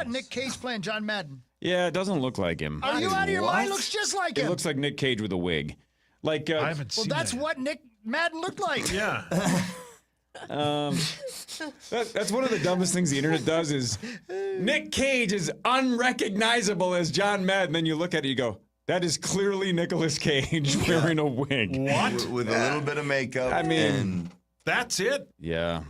thought Nick Cage playing John Madden. Yeah, it doesn't look like him. Are you out of your mind? Looks just like him. It looks like Nick Cage with a wig. Like I haven't seen that's that yet. what Nick Madden looked like. Yeah. that's one of the dumbest things the internet does is Nick Cage is unrecognizable as John Madden. Then you look at it, you go, that is clearly Nicolas Cage wearing a wig. What? With a little bit of makeup. I mean, That's it? yeah,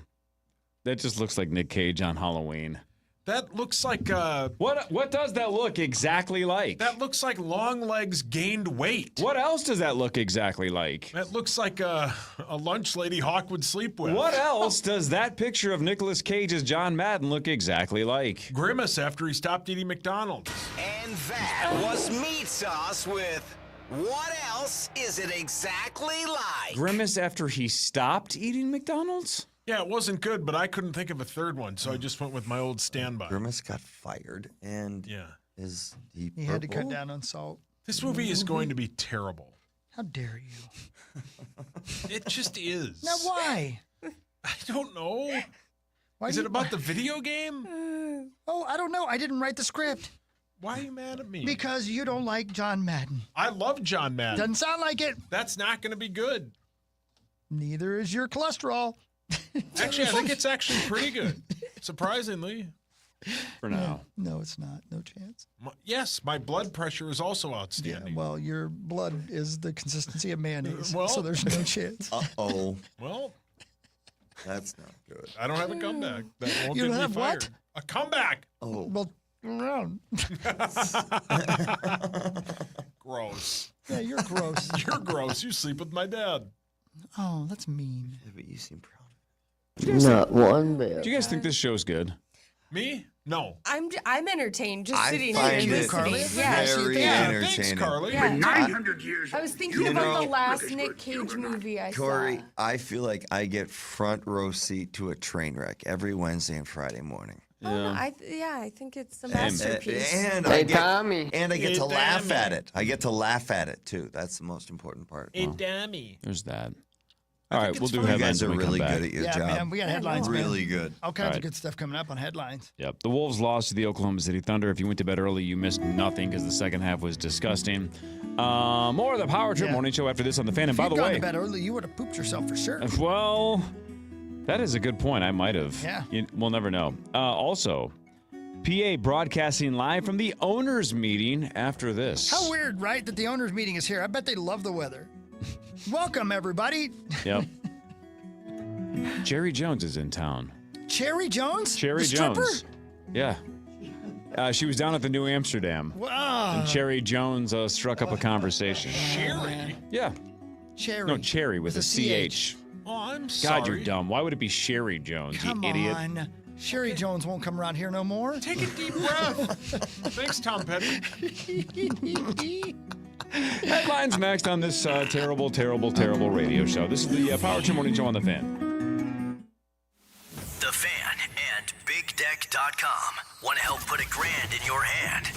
that just looks like Nick Cage on Halloween. That looks like What does that look exactly like? that looks like Longlegs gained weight. What else does that look exactly like? That looks like a lunch lady Hawk would sleep with. What else does that picture of Nicolas Cage as John Madden look exactly like? Grimace after he stopped eating McDonald's. And that was Meat Sauce with What Else Is It Exactly Like? Grimace after he stopped eating McDonald's? Yeah, it wasn't good, but I couldn't think of a third one, so I just went with my old standby. Grimace got fired, and Yeah. is he He had to cut purple? down on salt. This movie is going to be terrible. How dare you? It just is. Now why? I don't know. Why Is do it you- about the video game? Oh, I don't know. I didn't write the script Why are you mad at me? because you don't like John Madden. I love John Madden. Doesn't sound like it. That's not going to be good. Neither is your cholesterol. Actually, I think it's actually pretty good. Surprisingly. For now. No, it's not. No chance. Yes, my blood pressure is also Yeah, outstanding. well, your blood is the consistency of mayonnaise, Well- so there's no chance. Uh-oh. Well, That's not good. I don't have a comeback. That won't You get don't me have fired. what? A comeback. Oh. Well, around. Gross. Yeah, you're gross. You're gross. You sleep with my dad. Oh, that's mean. Yeah, but you seem proud. Not one bit. Do you guys think this show's good? Me? No. I'm entertained just I sitting find here it listening. Carly? Yeah. very Yeah, Thanks, entertaining. Carly. Yeah. 900 years. I was thinking You about know- the last Nick Cage movie I Corey, saw. I feel like I get front row seat to a train wreck every Wednesday and Friday morning. Oh, no, I think it's a And, masterpiece. and Hey, I get, Tommy. and I get Hey, to laugh Tommy. at it. I get to laugh at it too. That's the most important part. Hey, dummy. There's that. All right, we'll do You headlines guys are when we really come back. good at your Yeah, job. man, we got headlines, man. Really good. All kinds All right. of good stuff coming up on headlines. Yep. The Wolves lost to the Oklahoma City Thunder. If you went to bed early, you missed nothing because the second half was disgusting. More of the Power Trip Yeah. Morning Show after this on the Fan. And If by you'd the gone way, to bed early, you would have pooped yourself for sure. well, that is a good point. I might have. Yeah. We'll never know. Also, PA broadcasting live from the owners' meeting after this. How weird, right, that the owners' meeting is here. I bet they love the weather. Welcome, everybody. Yep. Jerry Jones is in town. Cherry Jones? Cherry the stripper? Jones. Yeah. She was down at the New Amsterdam. Wow. And Cherry Jones struck up a conversation. Cherry? Yeah. Cherry. No, Cherry with a CH. Oh, I'm sorry. God, you're dumb. Why would it be Sherry Jones, Come you idiot? on. Sherry Jones won't come around here no more. Take a deep breath. Thanks, Tom Petty. Headlines next on this terrible, terrible, terrible radio show. This is the Power Trip Morning Show on the Fan. The Fan and BigDeck.com want to help put $1,000 in your hand.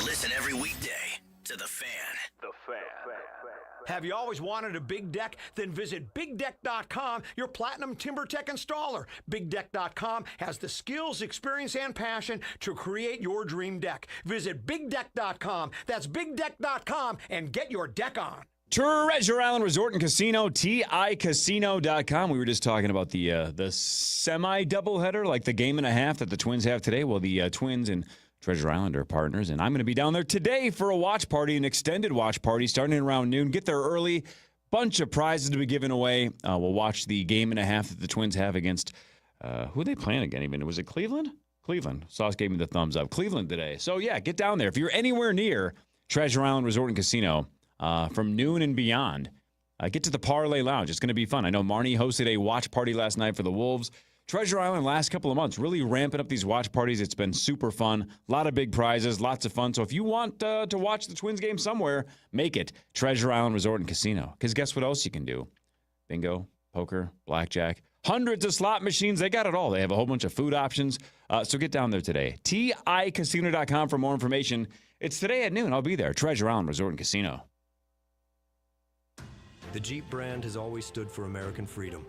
Listen every weekday to The Fan. The Fan. Have you always wanted a big deck? Then visit BigDeck.com, your platinum TimberTech installer. BigDeck.com has the skills, experience, and passion to create your dream deck. Visit BigDeck.com. That's BigDeck.com and get your deck on. Treasure Island Resort and Casino, TICasino.com. We were just talking about the semi-doubleheader, like the game and a half that the Twins have today. Well, the Twins and Treasure Island are partners, and I'm going to be down there today for a watch party, an extended watch party starting around noon. Get there early. Bunch of prizes to be given away. We'll watch the game and a half that the Twins have against, who are they playing again even? Was it Cleveland? Cleveland. Sauce gave me the thumbs up. Cleveland today. So, yeah, get down there. If you're anywhere near Treasure Island Resort and Casino from noon and beyond, get to the Parlay Lounge. It's going to be fun. I know Marnie hosted a watch party last night for the Wolves. Treasure Island last couple of months, really ramping up these watch parties. It's been super fun. A lot of big prizes, lots of fun. So if you want to watch the Twins game somewhere, make it Treasure Island Resort and Casino. Because guess what else you can do? Bingo, poker, blackjack, hundreds of slot machines. They got it all. They have a whole bunch of food options. So get down there today. TICasino.com for more information. It's today at noon. I'll be there. Treasure Island Resort and Casino. The Jeep brand has always stood for American freedom.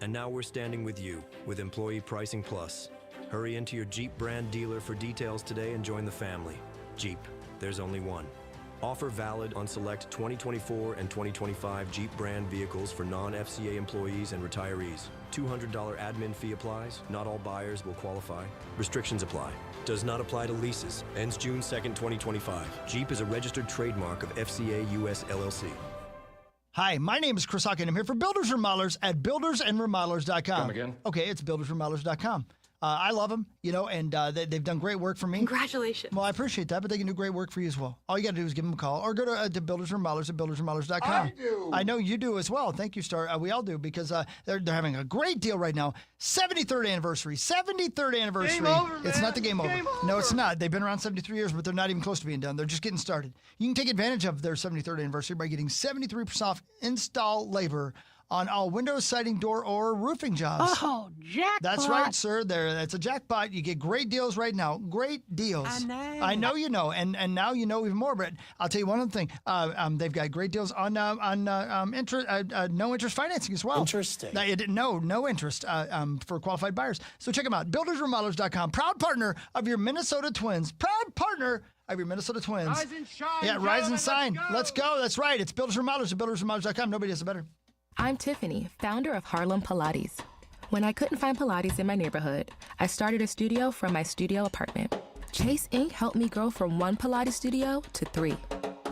And now we're standing with you with Employee Pricing Plus. Hurry into your Jeep brand dealer for details today and join the family. Jeep, there's only one. Offer valid on select 2024 and 2025 Jeep brand vehicles for non-FCA employees and retirees. $200 admin fee applies. Not all buyers will qualify. Restrictions apply. Does not apply to leases. Ends June 2nd, 2025. Jeep is a registered trademark of FCA US LLC. Hi, my name is Chris Hockey, and I'm here for Builders Remodelers at buildersandremodelers.com. Come again? Okay, it's buildersremodelers.com. I love them, and they've done great work for me. Congratulations. Well, I appreciate that, but they can do great work for you as well. All you got to do is give them a call or go to Builders Remodelers at buildersremodelers.com. I do. I know you do as well. Thank you, Star. We all do because they're having a great deal right now. 73rd anniversary. 73rd anniversary. Game over, It's man. not the game over. Game No, over. it's not. They've been around 73 years, but they're not even close to being done. They're just getting started. You can take advantage of their 73rd anniversary by getting 73% off install labor on all windows, siding, door, or roofing jobs. Oh, jackpot. That's right, sir. That's a jackpot. You get great deals right now. Great deals. I know. You know, and now you know even more. But I'll tell you one other thing. They've got great deals on no interest financing as well. Interesting. No interest for qualified buyers. So check them out. BuildersRemodelers.com. Proud partner of your Minnesota Twins. Proud partner of your Minnesota Twins. Rise and shine. Yeah, rise and gentlemen, shine. Let's go. That's right. It's Builders Remodelers at BuildersRemodelers.com. Nobody does it better. I'm Tiffany, founder of Harlem Pilates. When I couldn't find Pilates in my neighborhood, I started a studio from my studio apartment. Chase Inc. helped me grow from 1 Pilates studio to 3.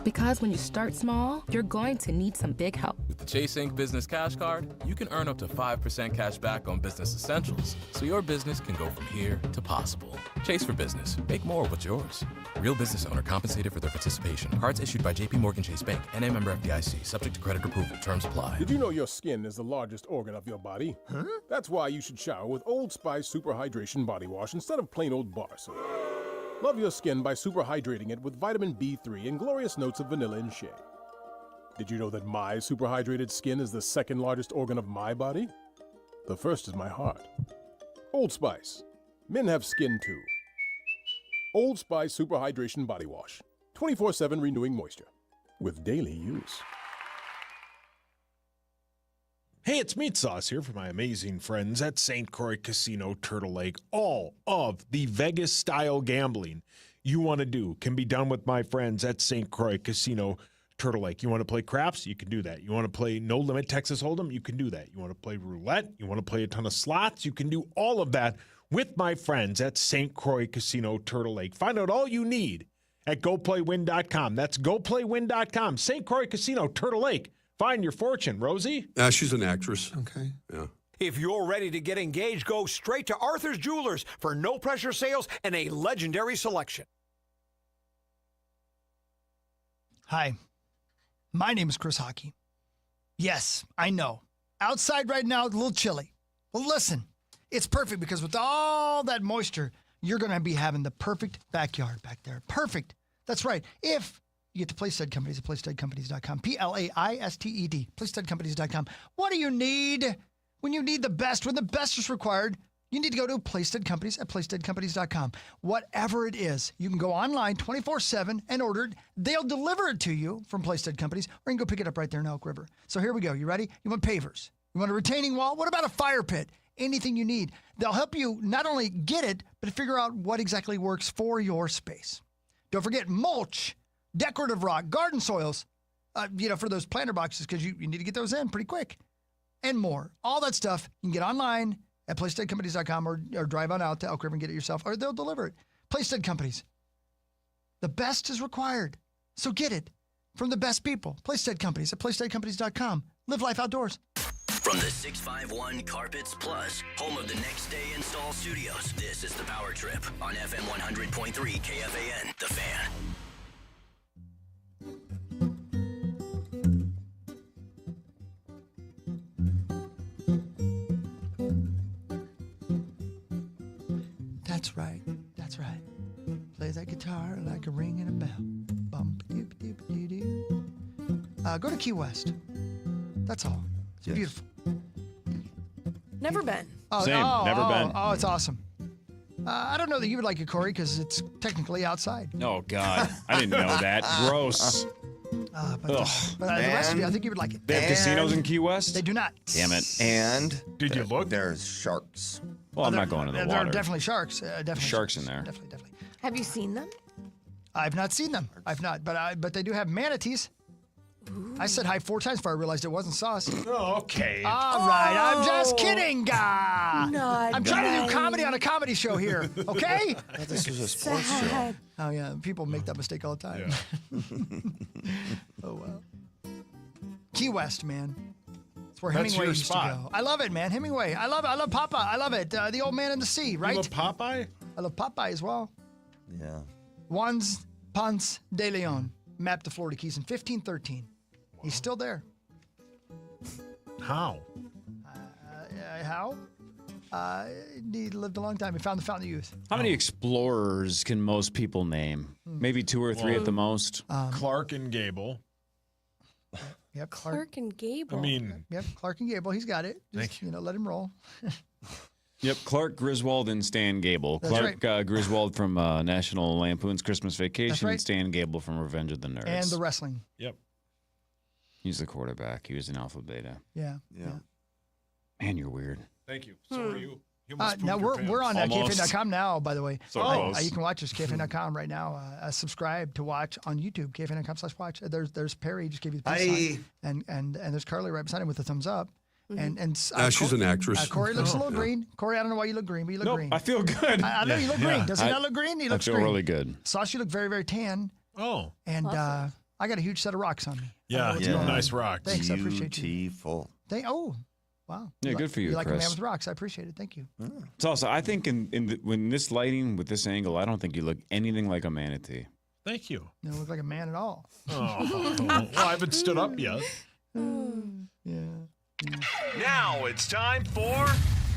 Because when you start small, you're going to need some big help. With the Chase Inc. Business Cash Card, you can earn up to 5% cash back on business essentials, so your business can go from here to possible. Chase for Business. Make more of what's yours. Real business owner compensated for their participation. Cards issued by J.P. Morgan Chase Bank, N.A. member FDIC, subject to credit approval. Terms apply. Did you know your skin is the largest organ of your body? Huh? That's why you should shower with Old Spice Super Hydration Body Wash instead of plain old bar soap. Love your skin by super hydrating it with vitamin B3 and glorious notes of vanilla and shea. Did you know that my super hydrated skin is the second largest organ of my body? The first is my heart. Old Spice. Men have skin too. Old Spice Super Hydration Body Wash. 24/7 renewing moisture. With daily use. Hey, it's Meat Sauce here for my amazing friends at St. Croix Casino, Turtle Lake. All of the Vegas-style gambling you want to do can be done with my friends at St. Croix Casino, Turtle Lake. You want to play craps? You can do that. You want to play No Limit Texas Hold'em? You can do that. You want to play roulette? You want to play a ton of slots? You can do all of that with my friends at St. Croix Casino, Turtle Lake. Find out all you need at GoPlayWin.com. That's GoPlayWin.com. St. Croix Casino, Turtle Lake. Find your fortune, Rosie. She's an actress. Okay. Yeah. If you're ready to get engaged, go straight to Arthur's Jewelers for no-pressure sales and a legendary selection. Hi, my name is Chris Hockey. Yes, I know. Outside right now, it's a little chilly. Well, listen, it's perfect because with all that moisture, you're going to be having the perfect backyard back there. Perfect. That's right. If you get to Playsted Companies at PlayStedCompanies.com. Plaisted, PlayStedCompanies.com. What do you need when you need the best? When the best is required, you need to go to Playsted Companies at PlayStedCompanies.com. Whatever it is, you can go online 24/7 and order it. They'll deliver it to you from Playsted Companies, or you can go pick it up right there in Elk River. So here we go. You ready? You want pavers? You want a retaining wall? What about a fire pit? Anything you need. They'll help you not only get it, but figure out what exactly works for your space. Don't forget mulch, decorative rock, garden soils, for those planter boxes, because you need to get those in pretty quick, and more. All that stuff you can get online at PlaySteadCompanies.com or drive on out to Elk River and get it yourself, or they'll deliver it. Playsted Companies. The best is required, so get it from the best people. Playsted Companies at PlaySteadCompanies.com. Live life outdoors. From the 651 Carpets Plus, home of the Next Day Install Studios, this is The Power Trip on FM 100.3 KFAN, The Fan. That's right. That's right. Play that guitar like a ring in a bell. Bum, doop, doop, doo, doo. Go to Key West. That's all. It's beautiful. Never been. Never been. Oh, it's awesome. I don't know that you would like it, Corey, because it's technically outside. Oh, God. I didn't know that. Gross. But the rest of you, I think you would like it. They have casinos in Key West? They do not. Damn it. And did you look? There's sharks. Well, I'm not going to the There water. are definitely sharks. Definitely Sharks in there. Definitely. Have you seen them? I've not seen them. I've not, but they do have manatees. I said hi 4 times before I realized it wasn't Sauce. Oh, okay. All right, I'm just kidding, guy. Not I'm trying to nice. do comedy on a comedy show here, okay? I thought this was a sports show. Sad. Oh yeah, people make that mistake all the time. Oh wow. Key West, man. That's where That's Hemingway your used spot. to go. I love it, man. Hemingway. I love Papa. I love it. The Old Man in the Sea, right? You love Popeye? I love Popeye as well. Yeah. Juan's Ponce de Leon mapped the Florida Keys in 1513. He's still there. How? How? He lived a long time. He found the Fountain of Youth. How many explorers can most people name? Maybe 2 or 3 at the most. Clark and Gable. Yep, Clark and Gable. I mean, Yep, Clark and Gable. He's got it. Just, Thank you. let him roll. Yep, Clark Griswold and Stan Gable. That's Clark Griswold from National Lampoon's Christmas Vacation, right. and Stan Gable from Revenge of the Nerds. And the wrestling. yep. He's the quarterback. He was an alpha beta. Yeah. Yeah. Man, you're weird. Thank you. So are you. You almost Now pooped your we're on pants. Almost. KFA.com now, by the way. So close. You can watch us KFA.com right now. Subscribe to watch on YouTube, KFA.com/watch. There's Perry just gave you the peace sign. And there's Carly right beside him with a thumbs up. And she's an actress. Corey looks a little green. Corey, I don't know why you look green, but you look Nope, green. I feel good. I know you look green. Does he not look green? He I looks feel green. really good. Sauce, you look very, very tan. Oh. And I got a huge set of rocks on me. Yeah, you have nice rocks. Thanks, I appreciate you. Beautiful. Wow. Yeah, good for you, You like a man Chris. with rocks. I appreciate it. Thank you. It's also, I think when this lighting with this angle, I don't think you look anything like a manatee. Thank you. You don't look like a man at all. Oh. Well, I haven't stood up yet. Yeah. Now it's time for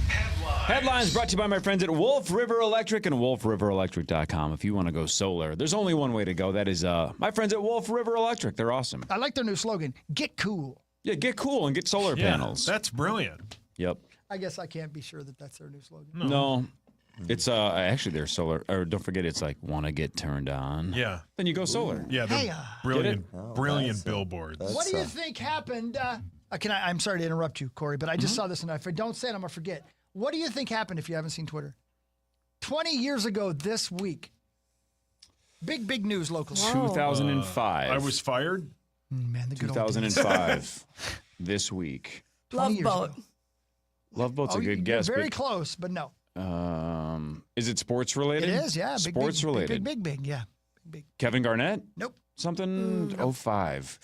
Headlines. Headlines brought to you by my friends at Wolf River Electric and wolfriverelectric.com. If you want to go solar, there's only one way to go. That is my friends at Wolf River Electric. They're awesome. I like their new slogan, Get Cool. Yeah, get cool and get solar panels. That's brilliant. Yep. I guess I can't be sure that that's their new slogan. No. It's actually their solar, or don't forget, it's like, want to get turned on. Yeah. Then you go solar. Yeah, they're Hey, brilliant billboards. What do you think happened? I'm sorry to interrupt you, Corey, but I just saw this, and if I don't say it, I'm going to forget. What do you think happened if you haven't seen Twitter? 20 years ago this week. Big news locally. 2005. I was fired. Man, the good old days. 2005. This week. 20 Love years Boat. ago. Love Boat's a you're good guess. Very but, close, but no. is it sports related? It is, yeah. Sports related. Big, yeah. Big. Kevin Garnett? Nope. Something Nope. 05.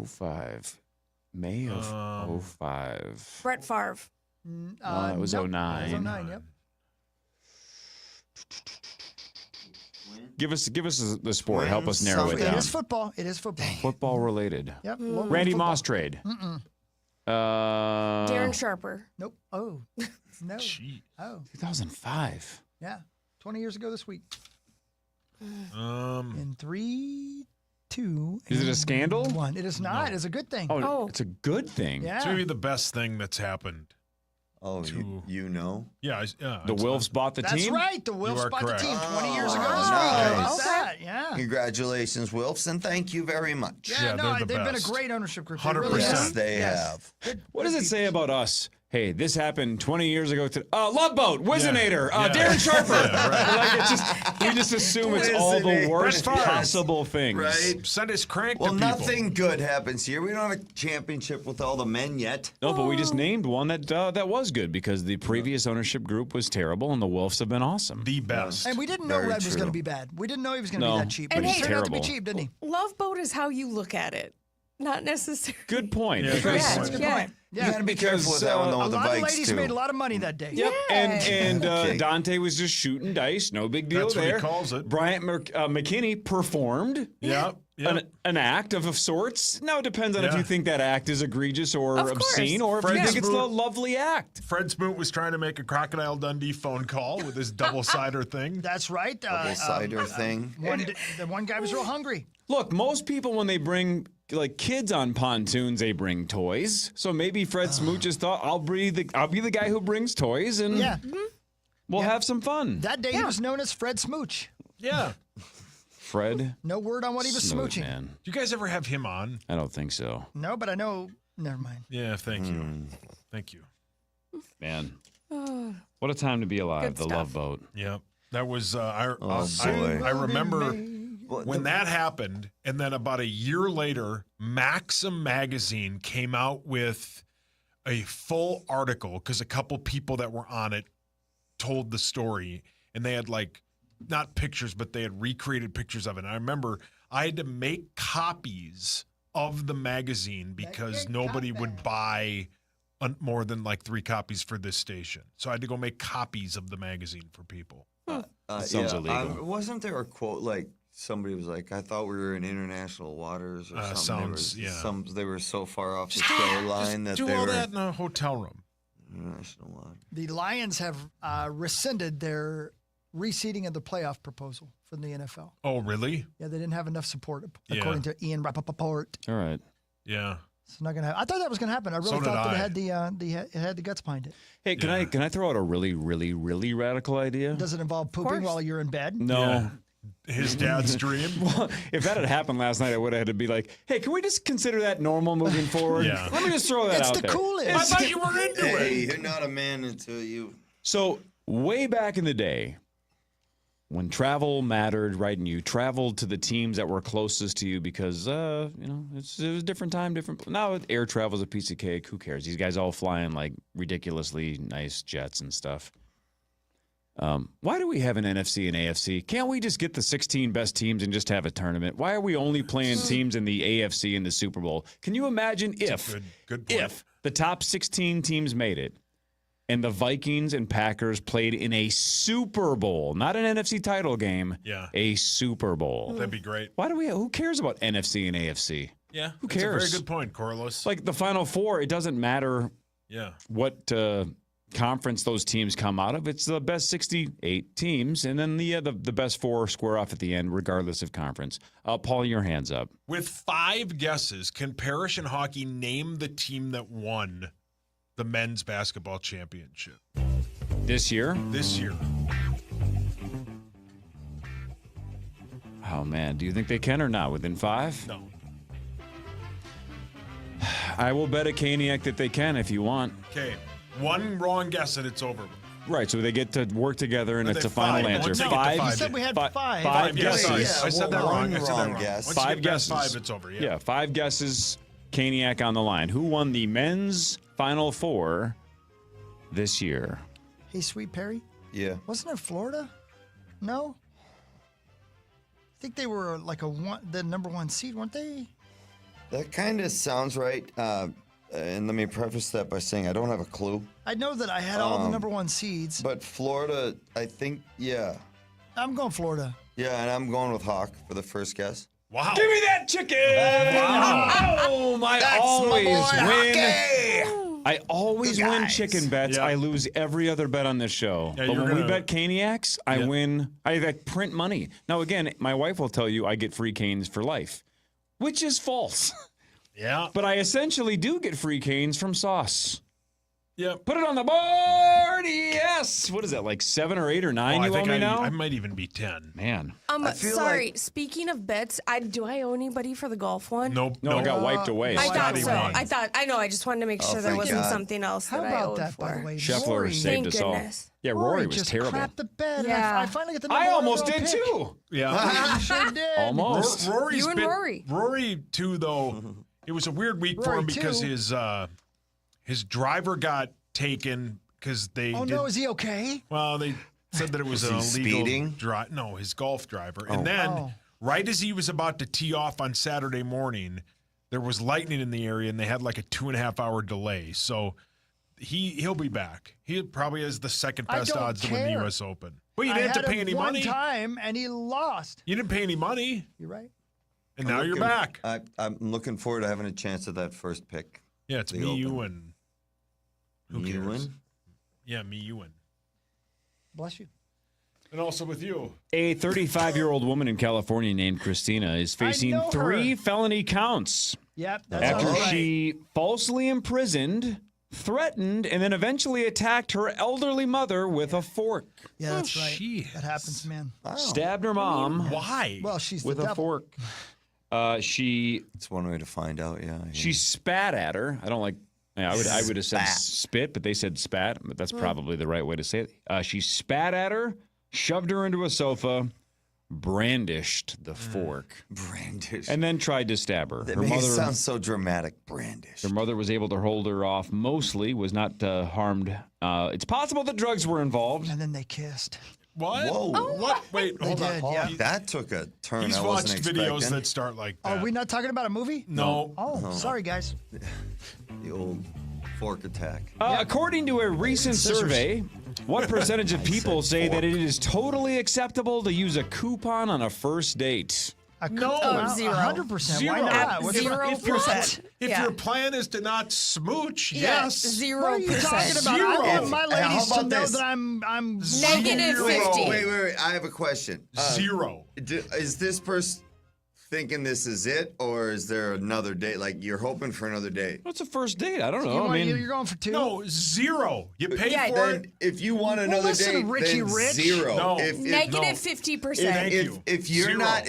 05. May of 05. Brett Favre. It was nope. 09. It was 09, yep. Give us the sport. Help us narrow it It down. is football. It is football. Football related. Yep. local Randy football. Moss trade. Darren Sharper. Nope. Oh, no. Gee. Oh, 2005. yeah. 20 years ago this week. Um, In 3, 2. Is it a and scandal? 1. It is not. It's a good thing. Oh, it's a good thing. yeah. it's maybe the best thing that's happened. Oh, you know? Yeah. The Wilfs bought the That's team? right. The Wilfs are bought the correct. team 20 years ago Oh, this week. How about nice. that? Yeah. Congratulations, Wilfs, and thank you very much. Yeah, no, they're the they've been a best. great ownership group. 100%. Yes, they Yes. have. What does it say about us? Hey, this happened 20 years ago. Love Boat, Wizinator, Yeah. Darren Sharper. Like, we just assume it's all the Wizinator. worst Brett Favre. possible things. Right? Send us crank Well, to people. nothing good happens here. We don't have a championship with all the men yet. No, but we just named one that was good because the previous ownership group was terrible and the Wolves have been awesome. The best. And we didn't know Very Red was true. going to be bad. We didn't know he was going to No, be that cheap. but But he's he turned out to be terrible. cheap, didn't he? Love Boat is how you look at it, not necessarily. Good point. Yeah, because- good Correct. point. Good Yeah. point. You Yeah. got to be careful with that one, though, A with the lot of bikes, ladies too. made a lot of money that day. Yep, Yeah. and Okay. Dante was just shooting dice. No big deal That's what he there. calls it. Bryant McKinney performed Yeah. Yeah. an act of sorts. Now it depends on if Yeah. you think that act is egregious or Of course. obscene, or if Fred you think it's a Smoot- lovely act. Fred Smoot was trying to make a Crocodile Dundee phone call with his double-sider thing. That's right. Double cider thing. The one guy was real hungry. Look, most people when they bring like kids on pontoons, they bring toys. So maybe Fred Smoot just thought, I'll be the guy who brings toys, and Yeah. we'll have some fun. That day he was known as Fred Smooch. Yeah. Fred, No word on what he was Smoot, smooching. man. Do you guys ever have him on? I don't think so, No, but I know. Never mind. Yeah, thank you. Thank you. man. What a time to be alive, Good the stuff. Love Boat. Yep. That was I boy. remember when that happened, and then about a year later, Maxim magazine came out with a full article because a couple people that were on it told the story, and they had like not pictures, but they had recreated pictures of it. And I remember I had to make copies of the magazine because nobody would buy more than like 3 copies for this station. So I had to go make copies of the magazine for people. Sounds illegal. Wasn't there a quote like somebody was like, "I thought we were in international waters" or something? They were so far off the shoreline that do they all were that in a hotel room. international waters. The Lions have rescinded their reseeding of the playoff proposal from the NFL. Oh, really? Yeah, they didn't have enough support, Yeah. according to Ian Rappaport. All right. Yeah. It's not gonna. I thought that was gonna happen. I really So did thought that I. it had the guts behind it. Hey, can I throw out a really, really, really radical idea? Does it involve pooping course. while you're in bed? No. Yeah. His dad's dream. Well, if that had happened last night, I would have had to be like, hey, can we just consider that normal moving forward? Yeah. Let me just throw that It's out the there. coolest. I thought you were into Hey, it. you're not a man until you. So way back in the day, when travel mattered, right, and you traveled to the teams that were closest to you because, it was a different time, different. Now air travel's a piece of cake. Who cares? These guys all flying like ridiculously nice jets and stuff. Why do we have an NFC and AFC? Can't we just get the 16 best teams and just have a tournament? Why are we only playing teams in the AFC in the Super Bowl? Can you imagine if Good point. if the top 16 teams made it and the Vikings and Packers played in a Super Bowl, not an NFC title game, Yeah. a Super Bowl? That'd be great. Why do we? Who cares about NFC and AFC? Yeah. Who That's a cares? very good point, Corliss. Like the Final Four, it doesn't matter Yeah. what conference those teams come out of. It's the best 68 teams, and then the best 4 square off at the end, regardless of conference. Paul, your hands up. With 5 guesses, can Parrish and Hockey name the team that won the men's basketball championship This year? this year? Oh, man. Do you think they can or not? Within 5? No. I will bet a Caniac that they can if you want. Okay. One wrong guess and it's over. Right, so they get to work together and No, it's they a final five. answer. Once they get to 5? five, You said we had five. 5 guesses. guesses. I said that wrong. I said that wrong wrong. guess. Once you 5 get past guesses. 5, it's over. Yeah, 5 guesses. Caniac on the line. Who won the men's Final Four this year? Hey, Sweet Perry, Yeah. wasn't it Florida? No. I think they were like the number 1 seed, weren't they? That kind of sounds right. And let me preface that by saying I don't have a clue. I know that I had all the number 1 seeds. But Florida, I think, yeah. I'm going Florida. Yeah, and I'm going with Hawk for the first guess. Wow. Give me that chicken! Oh, I always win. I always win chicken bets. Yeah. I lose every other bet on this show. Yeah, but you're when we gonna- bet Caniacs, I Yeah. win. I print money. Now, again, my wife will tell you I get free canes for life, which is false. Yeah. But I essentially do get free canes from Sauce. Yep. Put it on the board. Yes. What is that, like 7 or 8 or 9 I you owe think me now? I might even be 10. Man. I feel Sorry. like- Speaking of bets, do I owe anybody for the golf one? Nope. No, it got wiped away. I thought Scotty so. won. I know. I just wanted to make sure there thank wasn't God. something else How that I about owed that, for. by the way? Scheffler Rory, saved Thank us all. goodness. Yeah, Rory was just terrible. crapped the bed. and Yeah. I finally get the number I 1 almost overall did pick. too. Yeah. You sure did. Almost. Rory's You and been, Rory. Rory, too, though, it was a weird week for Rory, him because too. his driver got taken because they Oh, did, no, is he okay? well, they said that it was, Was an he illegal speeding? drive. No, his golf driver. And then, Oh. right as he was about to tee off on Saturday morning, there was lightning in the area, and they had like a 2.5-hour delay. So he'll be back. He probably has the second I best don't odds to win the care. U.S. Open. Well, you I didn't have had to pay him any one money. time, and he lost. You didn't pay any money, You're right. and now you're back. I'm looking forward to having a chance at that first pick. Yeah, it's the me, Open. you, and who Me, you cares? win? Yeah, me, you, and Bless you. also with you. A 35-year-old woman in California named Christina is facing know her. 3 felony counts Yep, that's after all right. she falsely imprisoned, threatened, and then eventually attacked her elderly mother with a fork. Yeah, that's Oh, right. jeez. That happens, man. Stabbed her mom Why? Well, she's with the a devil. fork. She It's one way to find out, yeah. she spat at her. I don't like Yeah, I would have said spit, but they said spat. But that's probably the right way to say it. She spat at her, shoved her into a sofa, brandished the fork, and then tried to stab her. That makes it sound so dramatic. Brandish. Her mother was able to hold her off. Mostly was not harmed. It's possible that drugs were involved. And then they kissed. What? Whoa. What? Wait, hold on. Yeah. That took a turn He's I watched wasn't videos expecting. that start like that. Are we not talking about a movie? No. Oh, sorry, guys. The old fork attack. According to a recent survey, what percentage of people say that it is totally acceptable to use a coupon on a first date? No. Oh, 0. 100%. Why not? What's the- 0%. If Yeah. your plan is to not smooch, Yes, yes. 0%. What are you talking about? Zero. I want my Hey, how ladies to about know this? that I'm Negative Zero. 50. Wait. I have a question. Zero. Is this person thinking this is it, or is there another date? Like you're hoping for another date? What's a first date? I don't You know. I want- mean, you're going for 2? No, zero. You pay Yeah, for Then it. if you want another listen, date, Richie then Rich. zero. No. Negative 50%. Thank you. If you're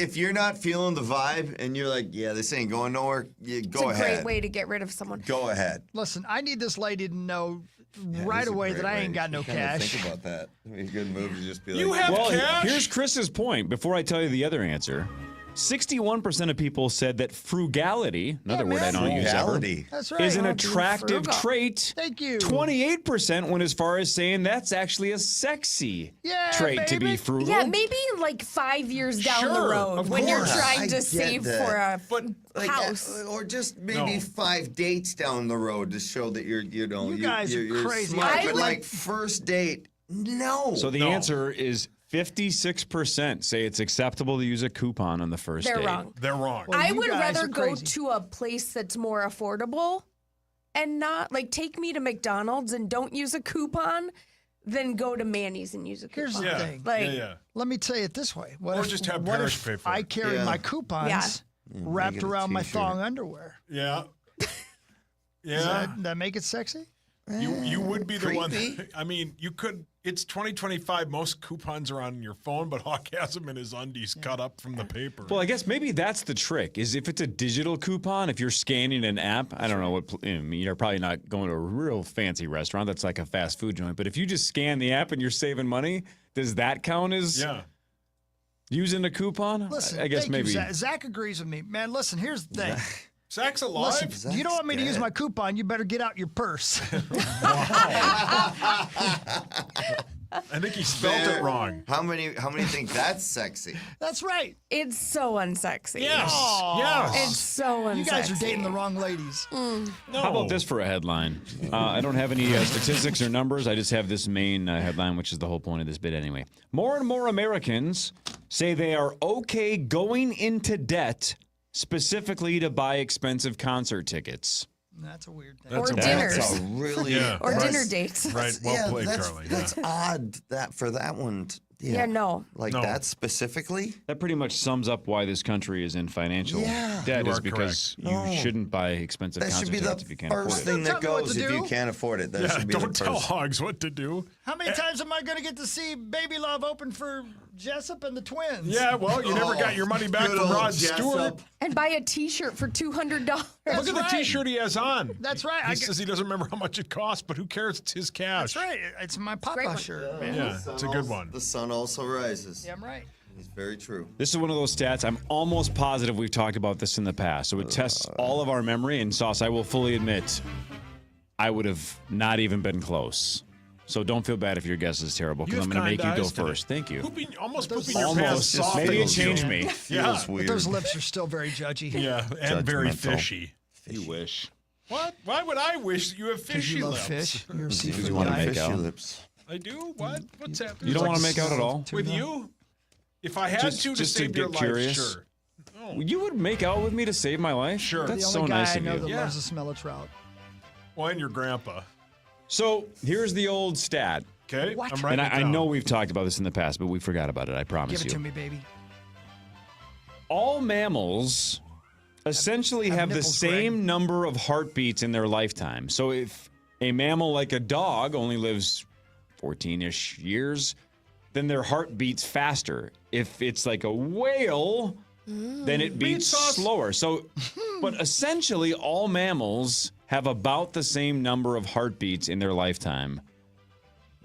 Zero. not feeling the vibe and you're like, yeah, this ain't going nowhere, you It's go a ahead. great way to get rid of someone. Go ahead. Listen, I need this lady to know right That's a away great that I way. ain't got no You kinda cash. Think about that. I mean, a good move to just be You like, have well, cash? here's Chris's point. Before I tell you the other answer, 61% of people said that frugality, another word I don't use ever, frugality. That's right. is an Be attractive frugal. trait. Thank you. 28% went as far as saying that's actually a sexy Yeah, trait to be baby. frugal. Yeah, maybe like 5 years down the Sure, road of when you're course. trying I to get save that. for a But like, house. or just maybe No. 5 dates down the road to show that you're You guys are you're crazy. smart. I But would- like first date, no. So the No. answer is 56% say it's acceptable to use a coupon on the first They're date. wrong. They're wrong. Well, I you would guys rather are go crazy. to a place that's more affordable and not like take me to McDonald's and don't use a coupon than go to Manny's and use a coupon. Here's the Yeah. thing. Like, yeah. Let me tell you it this way. What Or if, just have what Parrish if pay for I it. carry Yeah. my coupons Yeah. wrapped make it a around my t-shirt. thong underwear? Yeah. Does Yeah. that make it sexy? You would be the one. Creepy. I mean, you could. It's 2025. Most coupons are on your phone, but Hawk has them in his undies cut up from the paper. Well, I guess maybe that's the trick. Is if it's a digital coupon, if you're scanning an app, I don't know what. I mean, you're probably not going to a real fancy restaurant that's like a fast food joint. But if you just scan the app and you're saving money, does that count as yeah. using a coupon? Listen, I guess thank maybe. you, Zach. Zach agrees with me. Man, listen, here's the thing. Zach's alive. Listen, you don't want me to use dead. my coupon, you better get out your purse. I think he spelled it wrong. How many think that's sexy? That's right. it's so unsexy. Yes. Aw. Yes. It's so unsexy. You guys are dating the wrong ladies. No. How about this for a headline? I don't have any statistics or numbers. I just have this main headline, which is the whole point of this bit anyway. More and more Americans say they are okay going into debt specifically to buy expensive concert tickets. That's a weird thing. That's Or a dinners. That's a really Yeah. Or Right. dinner dates. Right. Well played, that's, Charlie. That's odd that for that one. Yeah, no. Like No. that specifically. That pretty much sums up why this country is in financial Yeah. debt You is are because correct. you No. shouldn't buy expensive That should concert be the tickets if you can't afford first it. thing that Don't tell me what goes to if you do. can't afford it. That Yeah. should be the Don't tell first. Hogs what to do. How many times am I going to get to see Baby Love open for Jessup and the twins? Yeah. Well, you never got your money back Good from old Rod Jessup. Stewart. And buy a T-shirt for $200. Look at the right. T-shirt he has on. That's right. He says he doesn't remember how much it costs, but who cares? It's his cash. That's right. It's my great Papa one. shirt, man. Yeah, it's a good one. The sun also rises. Yeah, I'm right. It's very true. This is one of those stats. I'm almost positive we've talked about this in the past. So it tests all of our memory. And Sauce, I will fully admit, I would have not even been close. So don't feel bad if your guess is terrible because I'm going to make you go first. Thank you. Almost pooping your pants Almost. soft. Maybe it and changed soft. me. Yeah. Feels weird. But those lips are still very judgy. Yeah, and very Judgmental. fishy. You wish. What? Why would I wish that you have Because fishy you love lips? fish. You're a you seafood wanna guy. make Fishy out. lips. I do? What? What's happening? You don't want to make out at all? With you? If I had Just to to save your get life, curious? sure. No. You would make out with me to save my life? Sure. That's The so only guy nice I of know you. that Yeah. loves the smell of trout. Well, and your grandpa. So here's the old stat. Okay? What? I'm And writing it I down. know we've talked about this in the past, but we forgot about it. I promise Give it you. to me, baby. All mammals essentially Have have the nipples, same Greg. number of heartbeats in their lifetime. So if a mammal like a dog only lives 14-ish years, then their heart beats faster. If it's like a whale, then it beats sauce. slower. So, but essentially all mammals have about the same number of heartbeats in their lifetime.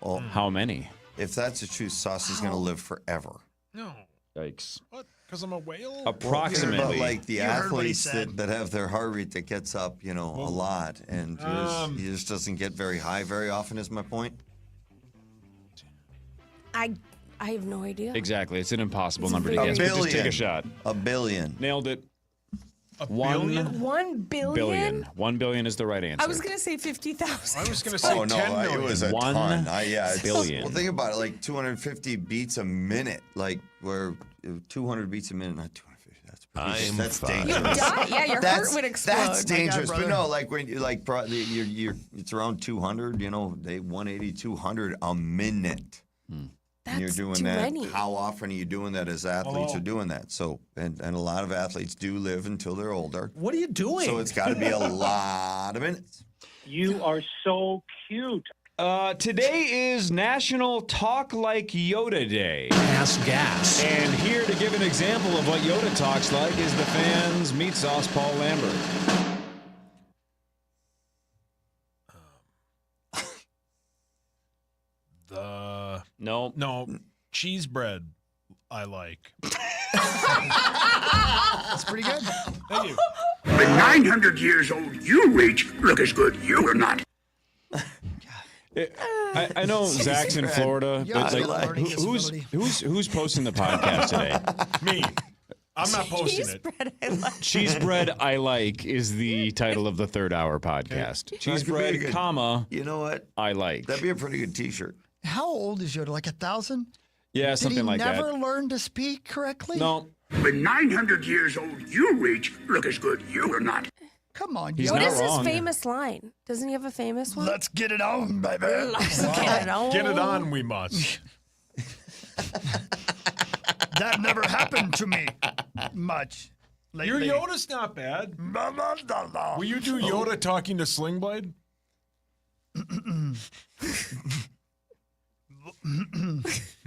Well, how many? If that's the truth, Sauce is going to live forever. No. Yikes. What? Because I'm a whale? Approximately. But like the You heard what he athletes said. that have their heart rate that gets up, a lot, and he just doesn't get very high very often, is my point. I have no idea. Exactly. It's an impossible number to very- guess. But just take a shot. A billion. Nailed it. A One billion? 1 billion? billion. 1 billion is the right answer. I was going to say 50,000. I was going to say Oh, no, 10 million. it was a 1 ton. billion. Well, think about it, like 250 beats a minute, like where 200 beats a minute, not 250. That's You dangerous. die. Yeah, your heart would explode. That's dangerous. My But God, no, like when you're it's around 200, 180, 200 a minute. And you're That's doing too that. many. How often are you doing that as athletes are doing that? So, and a lot of athletes do live until they're older. What are you doing? So it's got to be a lot of minutes. You are so cute. Today is National Talk Like Yoda Day. Pass gas. And here to give an example of what Yoda talks like is the Fan's Meat Sauce Paul Lambert. No, cheese bread I like. That's pretty good. Thank you. But 900 years old, you reach look as good. You will not. I know Zach's in Florida, Yeah, but I like, like learning disability. who's posting the podcast today? Me. I'm not posting Cheese it. bread I like. Cheese bread I like is the title of the third hour podcast. Cheese That could be bread, a good- comma, You know what? I like. That'd be a pretty good T-shirt. How old is Yoda? Like 1,000? Yeah, something Did he like never that. learn to speak correctly? No, But 900 years old, you reach look as good. You will not. Come on, He's Yoda. What not is his wrong. famous line? Doesn't he have a famous one? Let's get it on, baby. Let's get it on. Get it on, we must. That never happened to me much Your lately. Yoda's not bad. Blah, blah, blah, blah. Will you do Yoda talking to Sling Blade?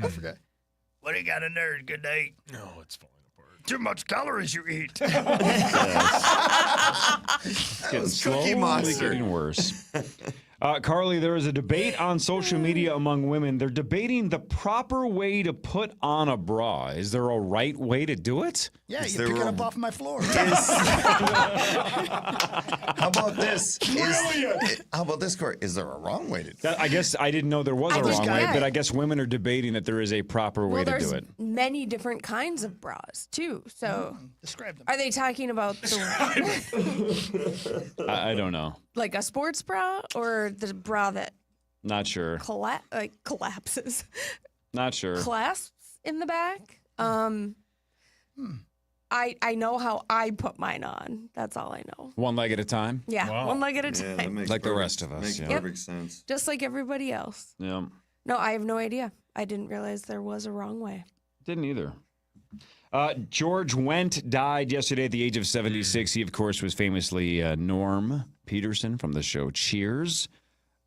I forgot. What do you got in there? Good day. No, it's falling apart. Too much calories you eat. it's getting was Cookie slowly Monster. getting worse. Carly, there is a debate on social media among women. They're debating the proper way to put on a bra. Is there a right way to do it? Yeah, Is you there pick it a- up off my floor. How about this? How about this, Corey? Is there a wrong way to do it? I guess I didn't know there was I a think wrong way, yeah. but I guess women are debating that there is a proper way Well, to there's do it. many different kinds of bras too. So, Describe them. are they talking about the, I don't know. like a sports bra or the bra that Not sure. collapses, Not sure. clasps in the back? I know how I put mine on. That's all I know. One leg at a time? Yeah, Wow. one leg at a Yeah, time, that makes Like the perfect- rest of us, Makes yeah. perfect sense. just like everybody else. Yeah. No, I have no idea. I didn't realize there was a wrong way. Didn't either. George Wendt died yesterday at the age of 76. He, of course, was famously Norm Peterson from the show Cheers.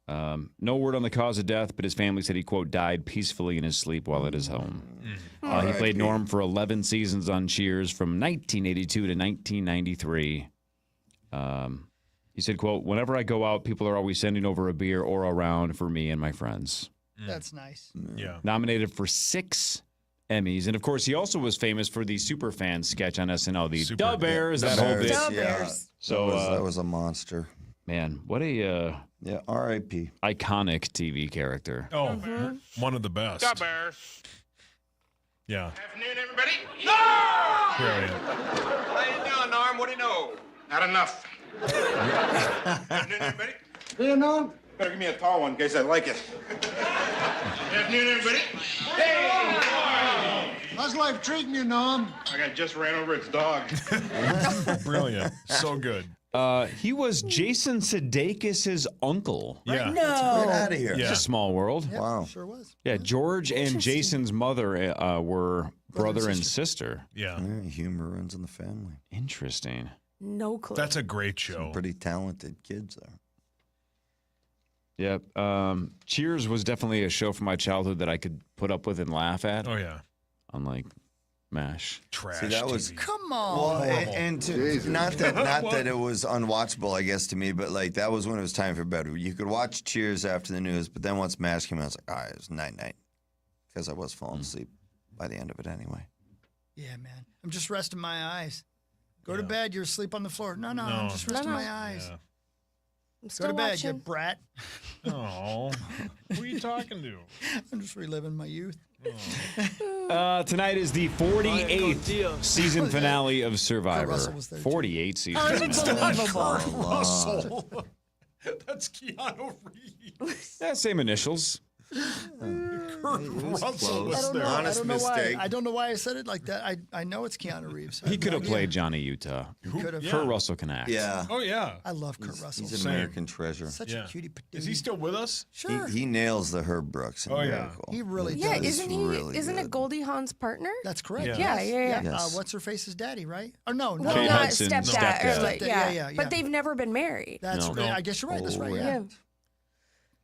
No word on the cause of death, but his family said he, quote, died peacefully in his sleep while at his home. He played Norm for 11 seasons on Cheers from 1982 to 1993. He said, quote, whenever I go out, people are always sending over a beer or a round for me and my friends. That's nice. Yeah. Nominated for 6 Emmys. And, of course, he also was famous for the Superfan sketch on SNL, the Super- Da Bears, The that whole bit. Bears, Da yeah. Bears. So, that was a monster. man, what a Yeah, R.I.P. iconic TV character. Oh, one of the best. Bears. Yeah. Afternoon, everybody. Brilliant. How you doing, Norm? What do you know? Not enough. Afternoon, everybody. Vietnam? Better give me a tall one in case I like it. Afternoon, everybody. Hey! How's life treating you, Norm? I just ran over its dog. Brilliant. So good. He was Jason Sudeikis' uncle. Yeah. Get No. out of here. It's Yeah. a small world. Yep, Wow. Sure was. Yeah, George and Jason's mother were brother and sister. Yeah. Yeah, humor runs in the family. Interesting. No clue. That's a great show. Pretty talented kids there. Yep. Cheers was definitely a show from my childhood that I could put up with and laugh at. Oh, yeah. Unlike MASH. Trash. See, that was Come on. well, and not that it was unwatchable, I guess, to me, but like that was when it was time for bed. You could watch Cheers after the news, but then once MASH came out, I was like, all right, it was night, because I was falling asleep by the end of it anyway. Yeah, man. I'm just resting my eyes. Go to bed. You're asleep on the floor. No, I'm just resting my eyes. Yeah. I'm still Go to bed, watching. you brat. Oh, who are you talking to? I'm just reliving my youth. Tonight is the 48th season finale of Survivor. Russell was there, too. 48 seasons. Unbelievable. Russell. That's Keanu Reeves. Yeah, same initials. Kurt Russell I was don't there. know. Honest I don't know mistake. why. I don't know why I said it like that. I know it's Keanu Reeves. I He have could no have idea. played Johnny Utah. Could have. Kurt Russell can act. Yeah. Oh, yeah. I love Kurt Russell. He's an American treasure. Such a cutie patootie. Is he still with us? Sure. He nails the Herb Brooks. In Oh, yeah. Miracle. He really Yeah, does. isn't he? really Isn't it good. Goldie Hawn's partner? That's correct. Yeah. Yeah. Yes. What's her face's daddy, right? Or no, Well, Kate not Hudson, stepdad. stepdad. Or like, Yeah, yeah. yeah. But they've never been married. That's No. right. No. I guess you're right. That's right. Oh, Yeah. yeah.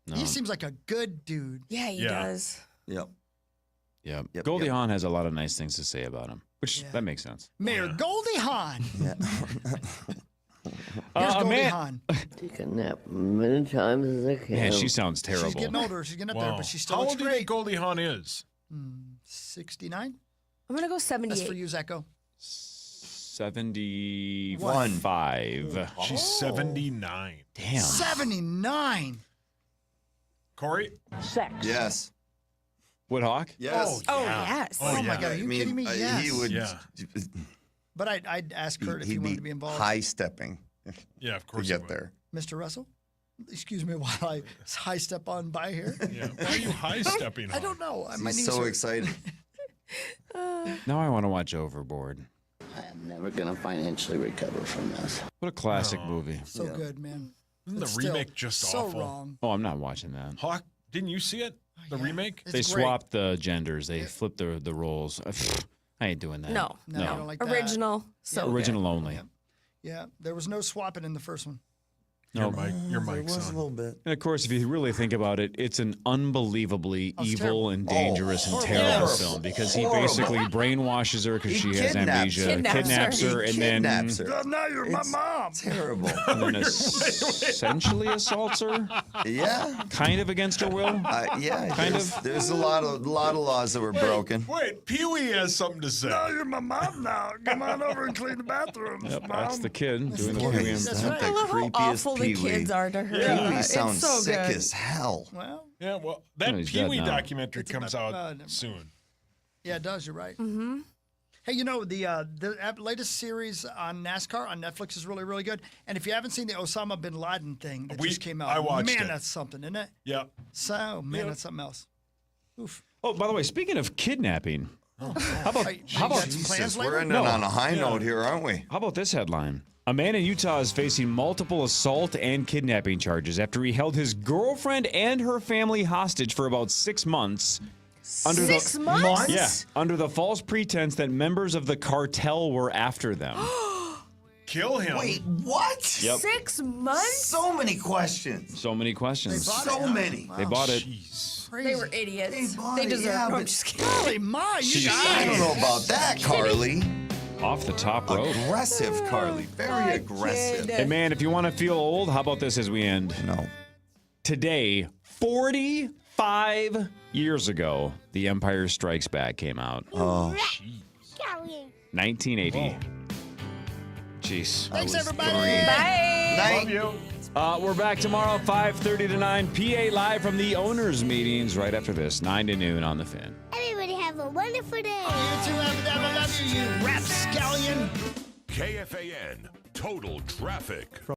No. He seems like a good dude. Yeah, he Yeah. does. Yep. Yeah. Yep, Goldie yep. Hawn has a lot of nice things to say about him, which Yeah. that makes sense. Mayor Goldie Hawn. Yeah. Here's Goldie man- Hawn. Take a nap many times as I can. Man, she sounds terrible. She's getting older. She's getting up there, Wow. but she still How looks old do you think great. Goldie Hawn is? 69. I'm gonna go That's 78. for you, Echo. 75. She's 79. Damn. 79. Corey? Yes. Woodhawk? Yes. Oh yes. Oh, my God. Are you kidding me? Yes. He would. Yeah. But I'd ask Kurt if he he'd wanted to be involved. high stepping Yeah, of to course. get he would. there. Mr. Russell? Excuse me while I high step on by here. Yeah. Why are you high stepping? I don't know. My He's knees so hurt. excited. Now I want to watch Overboard. I am never going to financially recover from this. What a classic movie. So good, man. Isn't But the still, remake just so awful? wrong. Oh, I'm not watching that. Hawk, didn't you see it? The remake? It's They great. swapped the genders. They flipped the roles. I ain't doing that. No. No, I don't like that. Original. So good. Original only. Yeah, there was no swapping in the first one. Your No. mic, your There mic's was a on. little bit. And of course, if you really think about it, it's an unbelievably it's evil terrible. and dangerous and horrible. terrible Horrible. film because he Horrible. basically brainwashes her because He she has kidnaps amnesia, her. Kidnaps her. and He then kidnaps her. Now you're my mom. Terrible. and then essentially assaults her, Yeah. kind of against her will. Yeah. Kind there's, of. There's a lot of laws that were broken. Wait, Pee Wee has something to say. You're my mom now. Come on over and clean the bathrooms, Yep, that's the kid doing the the kid. Pee Wee. That's Not right. the I love how creepiest awful the Pee-wee. kids are to her. Pee-wee It's sounds so sick good. as hell. Well, Yeah, well, that No, he's Pee dead Wee now. documentary It's comes about- out never soon. yeah, it does. You're right. Mm-hmm. Hey, you know, the latest series on NASCAR on Netflix is really, really good. And if you haven't seen the Osama bin Laden thing that just came out, I watched man, it. that's something, isn't it? Yeah. So, man, that's something else. Oof. Oh, by the way, speaking of kidnapping, how about Hey, how you got about some plans Jesus, we're later? ending No. on a high note here, aren't we? How about this headline? A man in Utah is facing multiple assault and kidnapping charges after he held his girlfriend and her family hostage for about 6 months. Under 6 the, months? Yeah, under the false pretense that members of the cartel were after them. Kill him. Wait, what? Yep. 6 months? So many questions. So many questions. So many. They bought it. Jeez. They were idiots. They bought They it, deserve yeah, no, I'm but- just kidding. Holy my, you I don't guys. know about that, Carly. Off the top rope. Aggressive, Carly. Very aggressive. Hey, man, if you want to feel old, how about this as we end? No. Today, 45 years ago, The Empire Strikes Back came out. Oh. 1980. Jeez. Thanks, everybody. Bye. Love you. We're back tomorrow, 5:30 to 9. PA Live from the owners' meetings right after this, 9 to noon on the Fin. Everybody have a wonderful day. You too, I love you, you rapscallion. KFAN Total Traffic.